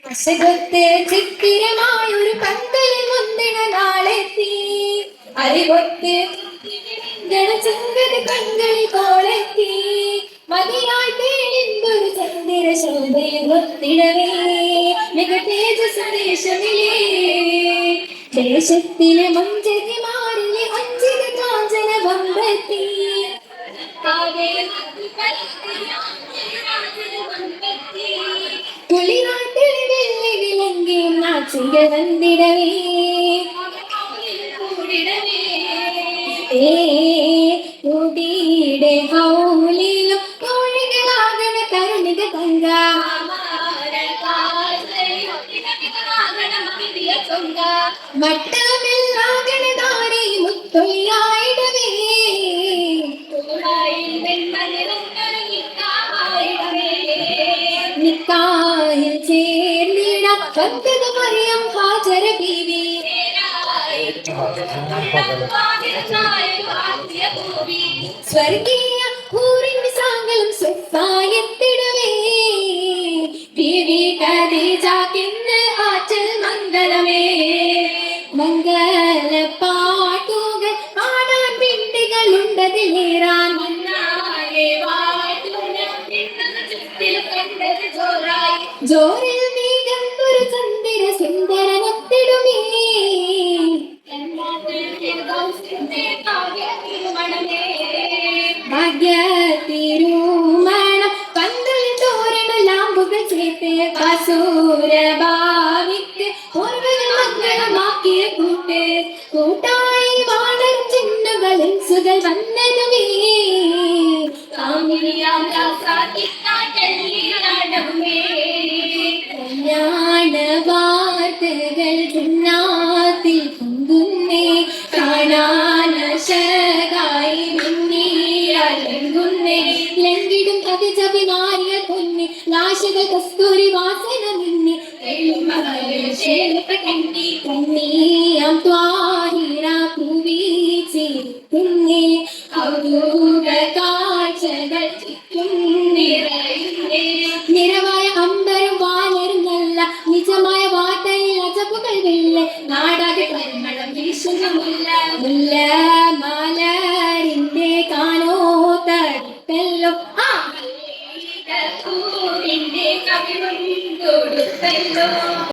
അശകൊത്ത് ചിത്തിരമായൊരു പന്തലിൽ മുന്തിന നാളെത്തി അറിവൊത്ത് ഗണചങ്കത് കണ്ണുകളിൽ കോളെത്തി മതിയായി തേടിന്തൊരു ചന്ദ്ര ശോഭയിൽ ഒത്തിടവേ മിക തേജസ്ദേശമിലേ ദേശത്തിലെ മഞ്ചതിമാരിലെ അഞ്ചിത കാഞ്ചന വമ്പത്തി കുളിനാട്ടിൽ വെള്ളി വിലങ്ങിയും നാച്ചിക വന്നിടവേ കൂടിയുടെ ഹൗലിലും കോഴികളാകണ കരുണിക തങ്ക മട്ടമെല്ലാകണ താരി മുത്തൊളിയായിടവേ നിക്കായിൽ ചേർന്നിട വന്നത് മറിയം ഹാജര ബീവി സ്വർഗീയ ഊറിന്റെ സാങ്കലം സ്വത്തായെത്തിടവേ ബീവി ഖദീജയ്ക്കിന്ന് ആറ്റൽ മംഗളമേ മംഗള പാട്ടുകൾ പാടാൻ പിണ്ടികളുണ്ടതിലേറാൻ ജോറിൽ നീകന്തൊരു ചന്ദ്ര സുന്ദരനൊത്തിടുമേ ഭാഗ്യത്തിരുമണം പന്തൽ തോരണ ലാമ്പുകൾ ചേർത്ത് അസൂരഭാവിക്ക് ഓർവകൾ മംഗളമാക്കിയ കൂട്ടായി വാണർ ചിന്നുകളും സുകൾ വന്നതുമേ കല്യാണ വാർത്തകൾ ജിന്നാത്തിൽ പൊങ്കുന്നേ കാണാനശകായി മിന്നിയലങ്കുന്നേ ലംഘിടും കവിജപിമാരിയ പൊന്നി നാശകൾ കസ്തൂരി വാസന മിന്നി കണ്ണീയം ത്വാഹിറ പൂവീച്ചിരിക്കുന്നേ കൗതുക കാഴ്ചകൾ ചുറ്റും നിറവായ അമ്പരും വാനരും നല്ല നിജമായ വാർത്തയിൽ അജബുകൾ വെള്ള നാടാകെ പരിമളം വീശുന്ന മുല്ല